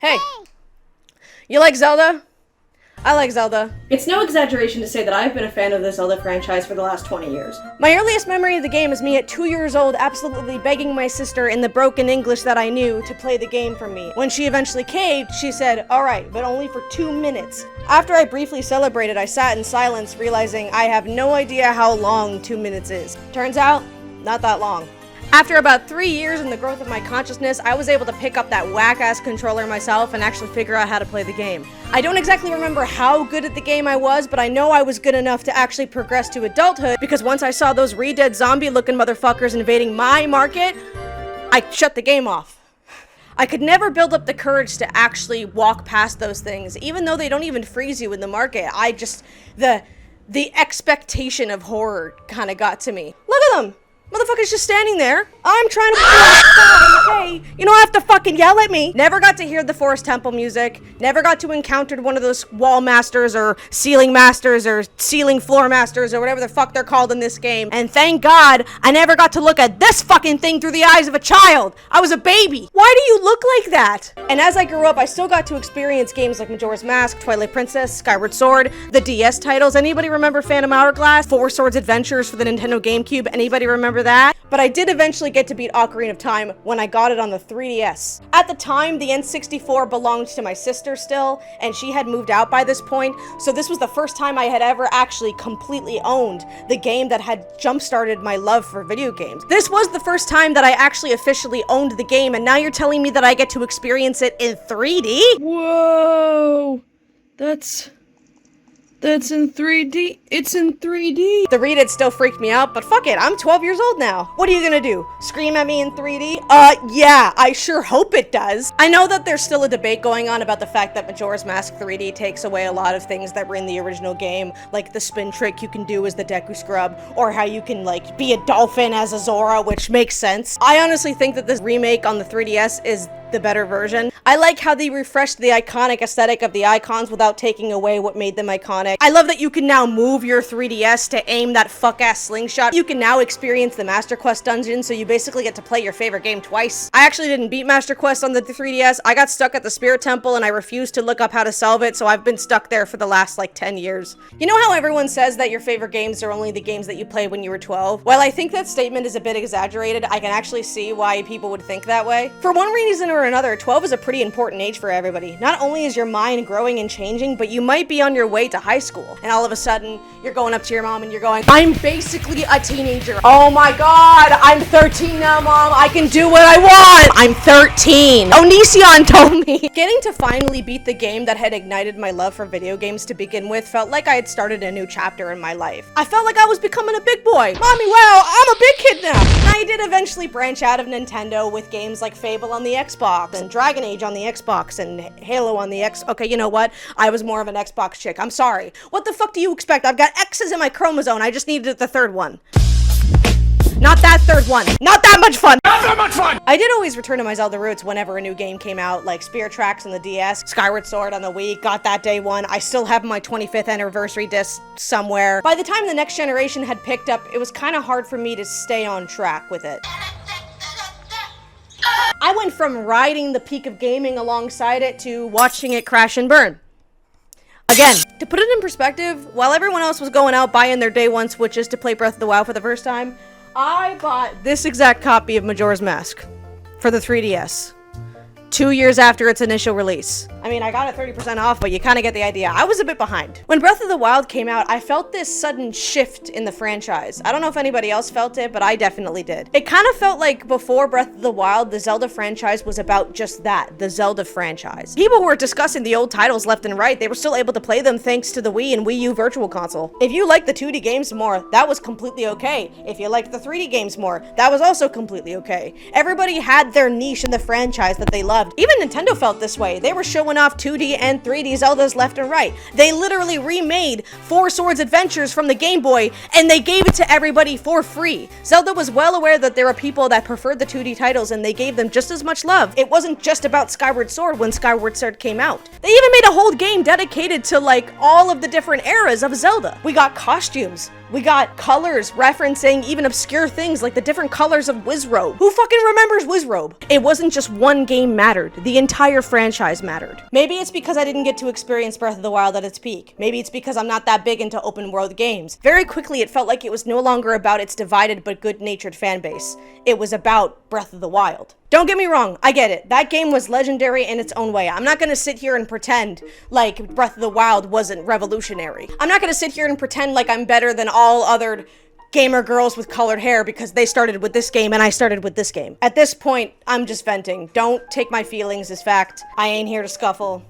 Hey, you like Zelda? I like Zelda. It's no exaggeration to say that I've been a fan of the Zelda franchise for the last 20 years. My earliest memory of the game is me at 2 years old absolutely begging my sister in the broken English that I knew to play the game for me. When she eventually caved, she said, "Alright, but only for 2 minutes." After I briefly celebrated, I sat in silence, realizing I have no idea how long 2 minutes is. Turns out, not that long. After about 3 years in the growth of my consciousness, I was able to pick up that whack-ass controller myself and actually figure out how to play the game. I don't exactly remember how good at the game I was, but I know I was good enough to actually progress to adulthood, because once I saw those Redead zombie-looking motherfuckers invading my market, I shut the game off. I could never build up the courage to actually walk past those things, even though they don't even freeze you in the market. The expectation of horror kind of got to me. Look at them! Motherfucker's just standing there. I'm trying to okay? You don't have to fucking yell at me. Never got to hear the Forest Temple music. Never got to encounter one of those wall masters or ceiling floor masters or whatever the fuck they're called in this game. And thank God I never got to look at this fucking thing through the eyes of a child. I was a baby. Why do you look like that? And as I grew up, I still got to experience games like Majora's Mask, Twilight Princess, Skyward Sword, the DS titles. Anybody remember Phantom Hourglass? Four Swords Adventures for the Nintendo GameCube? Anybody remember that? But I did eventually get to beat Ocarina of Time when I got it on the 3DS. At the time, the N64 belonged to my sister still, and she had moved out by this point, so this was the first time I had ever actually completely owned the game that had jump-started my love for video games. This was the first time that I actually officially owned the game, and now you're telling me that I get to experience it in 3D? Whoa! That's in 3D. It's in 3D. The Redeads still freaked me out, but fuck it, I'm 12 years old now. What are you gonna do? Scream at me in 3D? Yeah, I sure hope it does. I know that there's still a debate going on about the fact that Majora's Mask 3D takes away a lot of things that were in the original game, like the spin trick you can do as the Deku Scrub, or how you can, like, be a dolphin as a Zora, which makes sense. I honestly think that this remake on the 3DS is the better version. I like how they refreshed the iconic aesthetic of the icons without taking away what made them iconic. I love that you can now move your 3DS to aim that fuck-ass slingshot. You can now experience the Master Quest dungeon, so you basically get to play your favorite game twice. I actually didn't beat Master Quest on the 3DS. I got stuck at the Spirit Temple and I refused to look up how to solve it, so I've been stuck there for the last like 10 years. You know how everyone says that your favorite games are only the games that you played when you were 12? While I think that statement is a bit exaggerated, I can actually see why people would think that way. For one reason or another, 12 is a pretty important age for everybody. Not only is your mind growing and changing, but you might be on your way to high school, and all of a sudden, you're going up to your mom and you're going, "I'm basically a teenager. Oh my god, I'm 13 now, Mom. I can do what I want. I'm 13. Onision told me." Getting to finally beat the game that had ignited my love for video games to begin with felt like I had started a new chapter in my life. I felt like I was becoming a big boy. Mommy, wow, I'm a big kid now. I did eventually branch out of Nintendo with games like Fable on the Xbox and Dragon Age on the Xbox and Halo on the Okay, you know what? I was more of an Xbox chick. I'm sorry. What the fuck do you expect? I've got X's in my chromosome. I just needed the third one. Not that third one. Not that much fun. Not that much fun! I did always return to my Zelda roots whenever a new game came out, like Spirit Tracks on the DS, Skyward Sword on the Wii, got that day one. I still have my 25th anniversary disc somewhere. By the time the next generation had picked up, it was kind of hard for me to stay on track with it. I went from riding the peak of gaming alongside it to watching it crash and burn. Again, to put it in perspective, while everyone else was going out buying their day one Switches to play Breath of the Wild for the first time, I bought this exact copy of Majora's Mask for the 3DS. 2 years after its initial release. I mean, I got it 30% off, but you kind of get the idea. I was a bit behind. When Breath of the Wild came out, I felt this sudden shift in the franchise. I don't know if anybody else felt it, but I definitely did. It kind of felt like before Breath of the Wild, the Zelda franchise was about just that, the Zelda franchise. People were discussing the old titles left and right. They were still able to play them thanks to the Wii and Wii U Virtual Console. If you liked the 2D games more, that was completely okay. If you liked the 3D games more, that was also completely okay. Everybody had their niche in the franchise that they loved. Even Nintendo felt this way. They were showing off 2D and 3D Zeldas left and right. They literally remade Four Swords Adventures from the Game Boy, and they gave it to everybody for free. Zelda was well aware that there were people that preferred the 2D titles, and they gave them just as much love. It wasn't just about Skyward Sword when Skyward Sword came out. They even made a whole game dedicated to, like, all of the different eras of Zelda. We got costumes. We got colors referencing even obscure things like the different colors of Wizrobe. Who fucking remembers Wizrobe? It wasn't just one game mattered. The entire franchise mattered. Maybe it's because I didn't get to experience Breath of the Wild at its peak. Maybe it's because I'm not that big into open world games. Very quickly, it felt like it was no longer about its divided but good-natured fan base. It was about Breath of the Wild. Don't get me wrong, I get it. That game was legendary in its own way. I'm not gonna sit here and pretend like Breath of the Wild wasn't revolutionary. I'm not gonna sit here and pretend like I'm better than all other gamer girls with colored hair because they started with this game and I started with this game. At this point, I'm just venting. Don't take my feelings as fact. I ain't here to scuffle.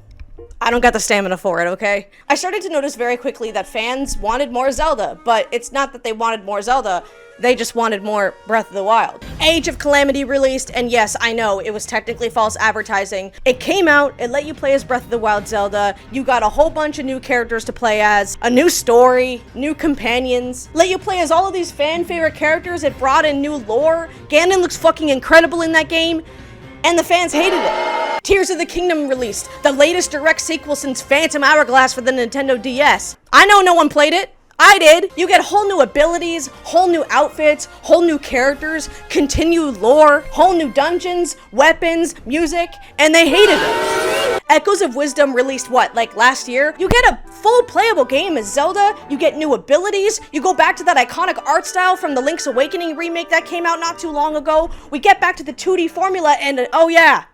I don't got the stamina for it, okay? I started to notice very quickly that fans wanted more Zelda, but it's not that they wanted more Zelda, they just wanted more Breath of the Wild. Age of Calamity released, and yes, I know, it was technically false advertising. It came out, it let you play as Breath of the Wild Zelda, you got a whole bunch of new characters to play as, a new story, new companions, let you play as all of these fan favorite characters, it brought in new lore, Ganon looks fucking incredible in that game, and the fans hated it. Tears of the Kingdom released, the latest direct sequel since Phantom Hourglass for the Nintendo DS. I know no one played it. I did. You get whole new abilities, whole new outfits, whole new characters, continued lore, whole new dungeons, weapons, music, and they hated it. Echoes of Wisdom released like last year? You get a full playable game as Zelda, you get new abilities, you go back to that iconic art style from the Link's Awakening remake that came out not too long ago, we get back to the 2D formula and oh yeah,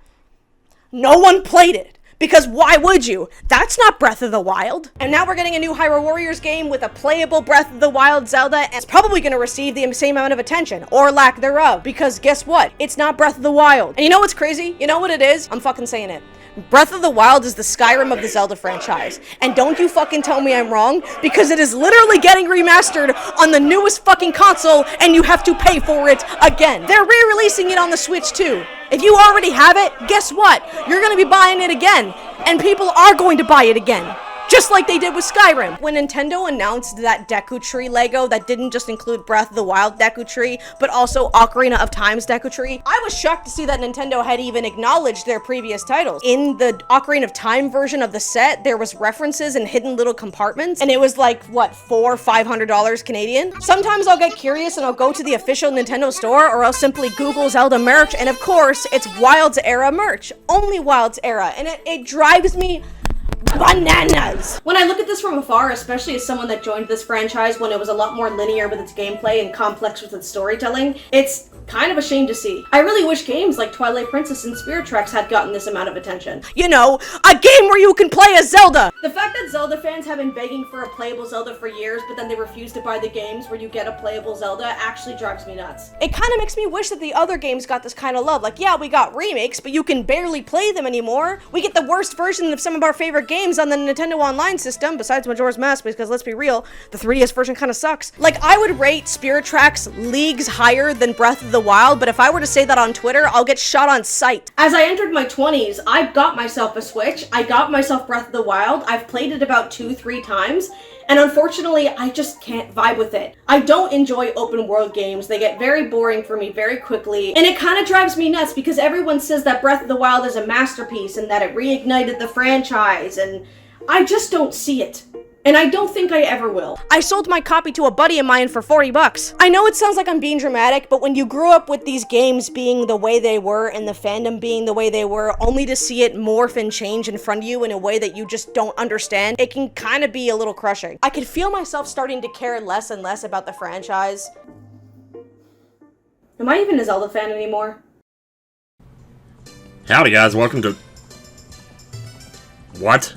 no one played it. Because why would you? That's not Breath of the Wild. And now we're getting a new Hyrule Warriors game with a playable Breath of the Wild Zelda, and it's probably going to receive the same amount of attention, or lack thereof, because guess what? It's not Breath of the Wild. And you know what's crazy? You know what it is? I'm fucking saying it. Breath of the Wild is the Skyrim of the Zelda franchise. And don't you fucking tell me I'm wrong, because it is literally getting remastered on the newest fucking console, and you have to pay for it again. They're re-releasing it on the Switch too. If you already have it, guess what? You're gonna be buying it again, and people are going to buy it again. Just like they did with Skyrim. When Nintendo announced that Deku Tree Lego that didn't just include Breath of the Wild Deku Tree, but also Ocarina of Time's Deku Tree, I was shocked to see that Nintendo had even acknowledged their previous titles. In the Ocarina of Time version of the set, there was references in hidden little compartments, and it was like, what, $400-500 Canadian? Sometimes I'll get curious and I'll go to the official Nintendo store, or I'll simply Google Zelda merch, and of course, it's Wilds Era merch. Only Wilds Era, and it drives me bananas. When I look at this from afar, especially as someone that joined this franchise when it was a lot more linear with its gameplay and complex with its storytelling, it's kind of a shame to see. I really wish games like Twilight Princess and Spirit Tracks had gotten this amount of attention. You know, a game where you can play as Zelda! The fact that Zelda fans have been begging for a playable Zelda for years, but then they refuse to buy the games where you get a playable Zelda actually drives me nuts. It kind of makes me wish that the other games got this kind of love. Like, yeah, we got remakes, but you can barely play them anymore. We get the worst version of some of our favorite games on the Nintendo Online system, besides Majora's Mask, because let's be real, the 3DS version kind of sucks. Like, I would rate Spirit Tracks leagues higher than Breath of the Wild, but if I were to say that on Twitter, I'll get shot on sight. As I entered my 20s, I got myself a Switch, I got myself Breath of the Wild, I've played it about 2-3 times, and unfortunately, I just can't vibe with it. I don't enjoy open world games, they get very boring for me very quickly, and it kind of drives me nuts because everyone says that Breath of the Wild is a masterpiece and that it reignited the franchise, and I just don't see it. And I don't think I ever will. I sold my copy to a buddy of mine for $40. I know it sounds like I'm being dramatic, but when you grew up with these games being the way they were and the fandom being the way they were, only to see it morph and change in front of you in a way that you just don't understand, it can kind of be a little crushing. I could feel myself starting to care less and less about the franchise. Am I even a Zelda fan anymore? Howdy guys, welcome to... What?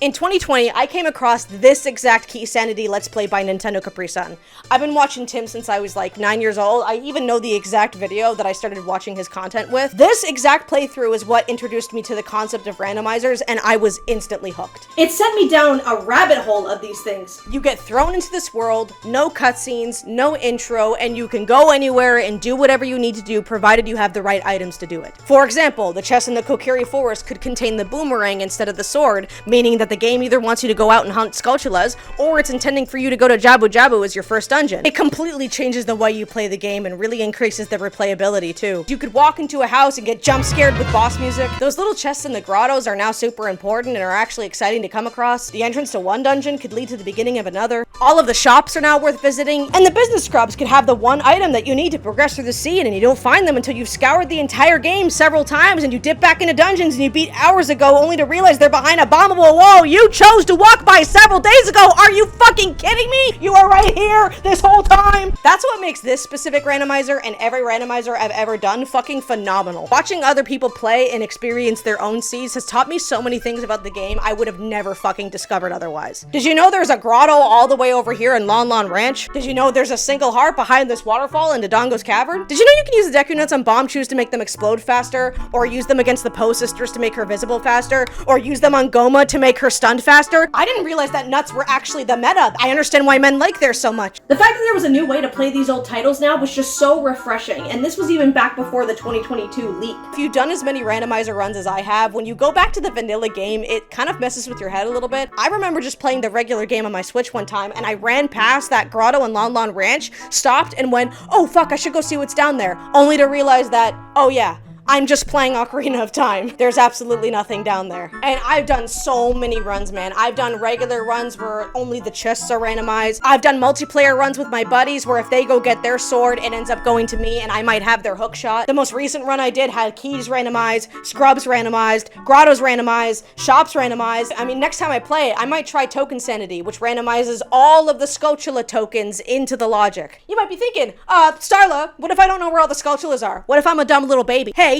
In 2020, I came across this exact Key Sanity Let's Play by Nintendo Capri-san. I've been watching Tim since I was like 9 years old. I even know the exact video that I started watching his content with. This exact playthrough is what introduced me to the concept of randomizers, and I was instantly hooked. It sent me down a rabbit hole of these things. You get thrown into this world, no cutscenes, no intro, and you can go anywhere and do whatever you need to do provided you have the right items to do it. For example, the chest in the Kokiri Forest could contain the boomerang instead of the sword, meaning that that the game either wants you to go out and hunt Skulltulas, or it's intending for you to go to Jabu Jabu as your first dungeon. It completely changes the way you play the game and really increases the replayability too. You could walk into a house and get jump scared with boss music. Those little chests in the grottos are now super important and are actually exciting to come across. The entrance to one dungeon could lead to the beginning of another. All of the shops are now worth visiting, and the business scrubs could have the one item that you need to progress through the scene, and you don't find them until you've scoured the entire game several times, and you dip back into dungeons and you beat hours ago only to realize they're behind a bombable wall you chose to walk by several days ago. Are you fucking kidding me? You are right here this whole time. That's what makes this specific randomizer and every randomizer I've ever done fucking phenomenal. Watching other people play and experience their own seeds has taught me so many things about the game I would have never fucking discovered otherwise. Did you know there's a grotto all the way over here in Lon Lon Ranch? Did you know there's a single heart behind this waterfall in Dodongo's Cavern? Did you know you can use the Deku Nuts on Bomb Chews to make them explode faster, or use them against the Poe sisters to make her visible faster, or use them on Goma to make her stunned faster? I didn't realize that nuts were actually the meta. I understand why men like theirs so much. The fact that there was a new way to play these old titles now was just so refreshing, and this was even back before the 2022 leak. If you've done as many randomizer runs as I have, when you go back to the vanilla game, it kind of messes with your head a little bit. I remember just playing the regular game on my Switch one time, and I ran past that grotto in Lon Lon Ranch, stopped, and went, oh fuck, I should go see what's down there, only to realize that, oh yeah, I'm just playing Ocarina of Time. There's absolutely nothing down there. And I've done so many runs, man. I've done regular runs where only the chests are randomized. I've done multiplayer runs with my buddies where if they go get their sword, it ends up going to me and I might have their hook shot. The most recent run I did had keys randomized, scrubs randomized, grottos randomized, shops randomized. I mean, next time I play, I might try Token Sanity, which randomizes all of the Skulltula tokens into the logic. You might be thinking, Starla, what if I don't know where all the Skulltulas are? What if I'm a dumb little baby? Hey,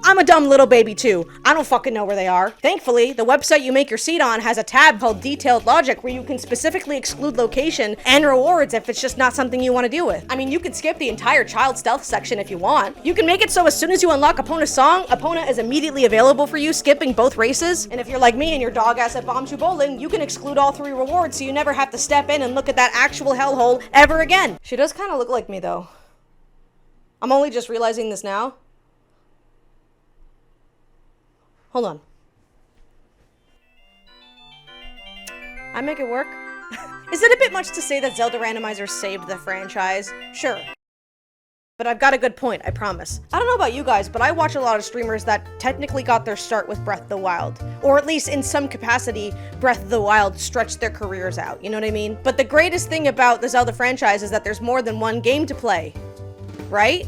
I'm a dumb little baby too. I don't fucking know where they are. Thankfully, the website you make your seed on has a tab called Detailed Logic where you can specifically exclude location and rewards if it's just not something you want to deal with. I mean, you can skip the entire child stealth section if you want. You can make it so as soon as you unlock Epona's song, Epona is immediately available for you, skipping both races. And if you're like me and your dog ass at Bombchu Bowling, you can exclude all 3 rewards so you never have to step in and look at that actual hellhole ever again. She does kind of look like me though. I'm only just realizing this now. Hold on. I make it work. Is it a bit much to say that Zelda Randomizers saved the franchise? Sure. But I've got a good point, I promise. I don't know about you guys, but I watch a lot of streamers that technically got their start with Breath of the Wild. Or at least in some capacity, Breath of the Wild stretched their careers out, you know what I mean? But the greatest thing about the Zelda franchise is that there's more than one game to play. Right?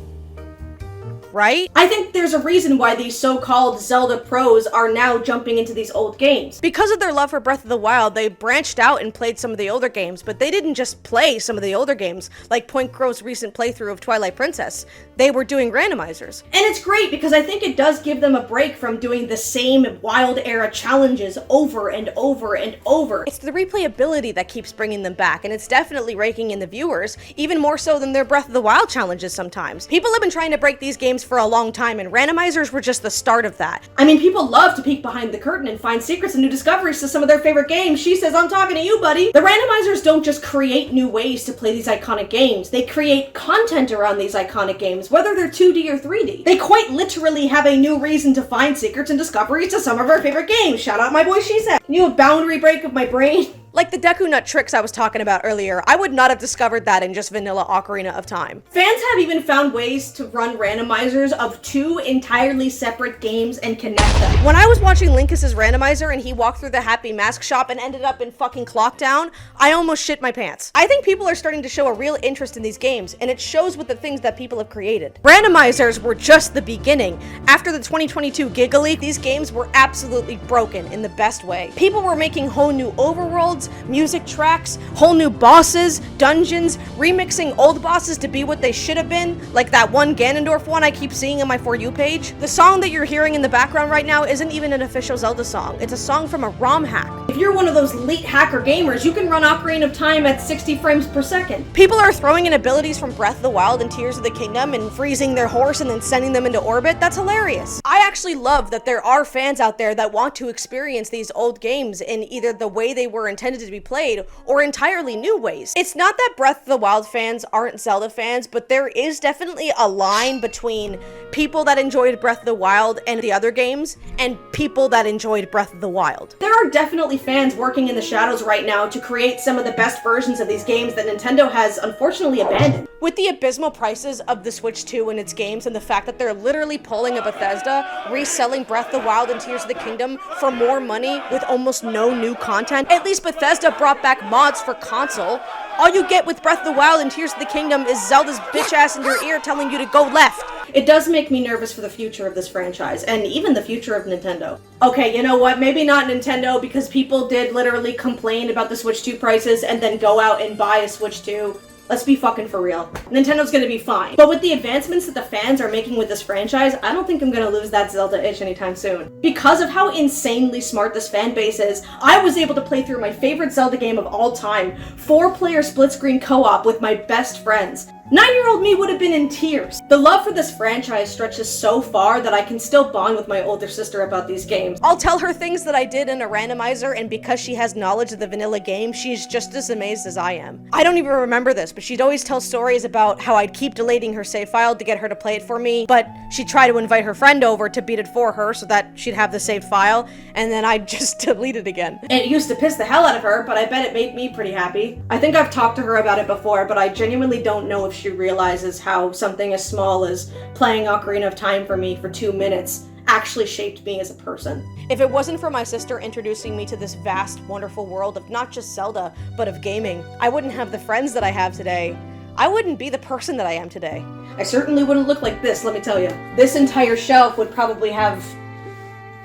Right? I think there's a reason why these so-called Zelda pros are now jumping into these old games. Because of their love for Breath of the Wild, they branched out and played some of the older games, but they didn't just play some of the older games, like Point Crow's recent playthrough of Twilight Princess. They were doing randomizers. And it's great because I think it does give them a break from doing the same Wild era challenges over and over and over. It's the replayability that keeps bringing them back, and it's definitely raking in the viewers, even more so than their Breath of the Wild challenges sometimes. People have been trying to break these games for a long time, and randomizers were just the start of that. I mean, people love to peek behind the curtain and find secrets and new discoveries to some of their favorite games. She says, I'm talking to you, buddy. The randomizers don't just create new ways to play these iconic games. They create content around these iconic games, whether they're 2D or 3D. They quite literally have a new reason to find secrets and discoveries to some of our favorite games. Shout out my boy, She Said. Can you a boundary break of my brain? Like the Deku Nut tricks I was talking about earlier, I would not have discovered that in just vanilla Ocarina of Time. Fans have even found ways to run randomizers of 2 entirely separate games and connect them. When I was watching Linkus's randomizer and he walked through the Happy Mask shop and ended up in fucking Clocktown, I almost shit my pants. I think people are starting to show a real interest in these games, and it shows with the things that people have created. Randomizers were just the beginning. After the 2022 Giga Leak, these games were absolutely broken in the best way. People were making whole new overworlds, music tracks, whole new bosses, dungeons, remixing old bosses to be what they should have been, like that one Ganondorf one I keep seeing on my For You page. The song that you're hearing in the background right now isn't even an official Zelda song. It's a song from a ROM hack. If you're one of those elite hacker gamers, you can run Ocarina of Time at 60 frames per second. People are throwing in abilities from Breath of the Wild and Tears of the Kingdom and freezing their horse and then sending them into orbit. That's hilarious. I I actually love that there are fans out there that want to experience these old games in either the way they were intended to be played or entirely new ways. It's not that Breath of the Wild fans aren't Zelda fans, but there is definitely a line between people that enjoyed Breath of the Wild and the other games, and people that enjoyed Breath of the Wild. There are definitely fans working in the shadows right now to create some of the best versions of these games that Nintendo has unfortunately abandoned. With the abysmal prices of the Switch 2 and its games, and the fact that they're literally pulling a Bethesda, reselling Breath of the Wild and Tears of the Kingdom for more money with almost no new content, at least Bethesda brought back mods for console. All you get with Breath of the Wild and Tears of the Kingdom is Zelda's bitch ass in your ear telling you to go left. It does make me nervous for the future of this franchise, and even the future of Nintendo. Okay, you know what? Maybe not Nintendo, because people did literally complain about the Switch 2 prices and then go out and buy a Switch 2. Let's be fucking for real. Nintendo's gonna be fine. But with the advancements that the fans are making with this franchise, I don't think I'm gonna lose that Zelda itch anytime soon. Because of how insanely smart this fan base is, I was able to play through my favorite Zelda game of all time, 4-player split-screen co-op with my best friends. 9-year-old me would have been in tears. The love for this franchise stretches so far that I can still bond with my older sister about these games. I'll tell her things that I did in a randomizer, and because she has knowledge of the vanilla game, she's just as amazed as I am. I don't even remember this, but she'd always tell stories about how I'd keep deleting her save file to get her to play it for me, but she'd try to invite her friend over to beat it for her so that she'd have the saved file, and then I'd just delete it again. It used to piss the hell out of her, but I bet it made me pretty happy. I think I've talked to her about it before, but I genuinely don't know if she realizes how something as small as playing Ocarina of Time for me for 2 minutes actually shaped me as a person. If it wasn't for my sister introducing me to this vast, wonderful world of not just Zelda, but of gaming, I wouldn't have the friends that I have today. I wouldn't be the person that I am today. I certainly wouldn't look like this, let me tell you. This entire shelf would probably have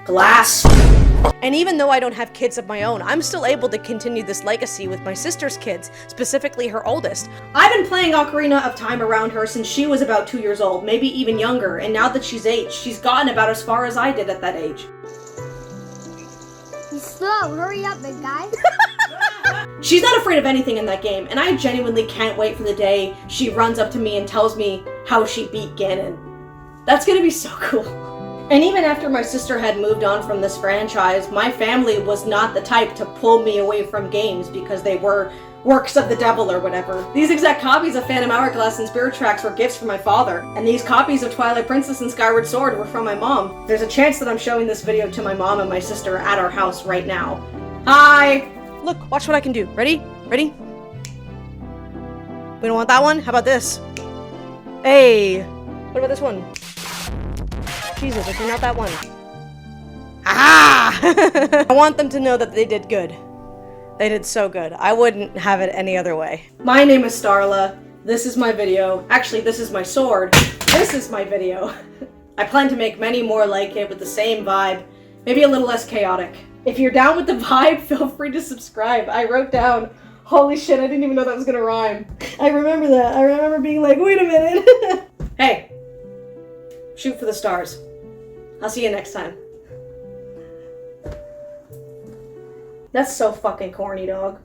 glass. And even though I don't have kids of my own, I'm still able to continue this legacy with my sister's kids, specifically her oldest. I've been playing Ocarina of Time around her since she was about 2 years old, maybe even younger, and now that she's 8, she's gotten about as far as I did at that age. He's slow, hurry up, big guy. She's not afraid of anything in that game, and I genuinely can't wait for the day she runs up to me and tells me how she beat Ganon. That's gonna be so cool. And even after my sister had moved on from this franchise, my family was not the type to pull me away from games because they were works of the devil or whatever. These exact copies of Phantom Hourglass and Spirit Tracks were gifts from my father, and these copies of Twilight Princess and Skyward Sword were from my mom. There's a chance that I'm showing this video to my mom and my sister at our house right now. Hi! Look, watch what I can do. Ready? Ready? We don't want that one? How about this? Hey! What about this one? Jesus, okay, not that one. Ah! I want them to know that they did good. They did so good. I wouldn't have it any other way. My name is Starla. This is my video. Actually, this is my sword. This is my video. I plan to make many more like it with the same vibe, maybe a little less chaotic. If you're down with the vibe, feel free to subscribe. I wrote down, holy shit, I didn't even know that was gonna rhyme. I remember that. I remember being like, wait a minute. Hey, shoot for the stars. I'll see you next time. That's so fucking corny, dog.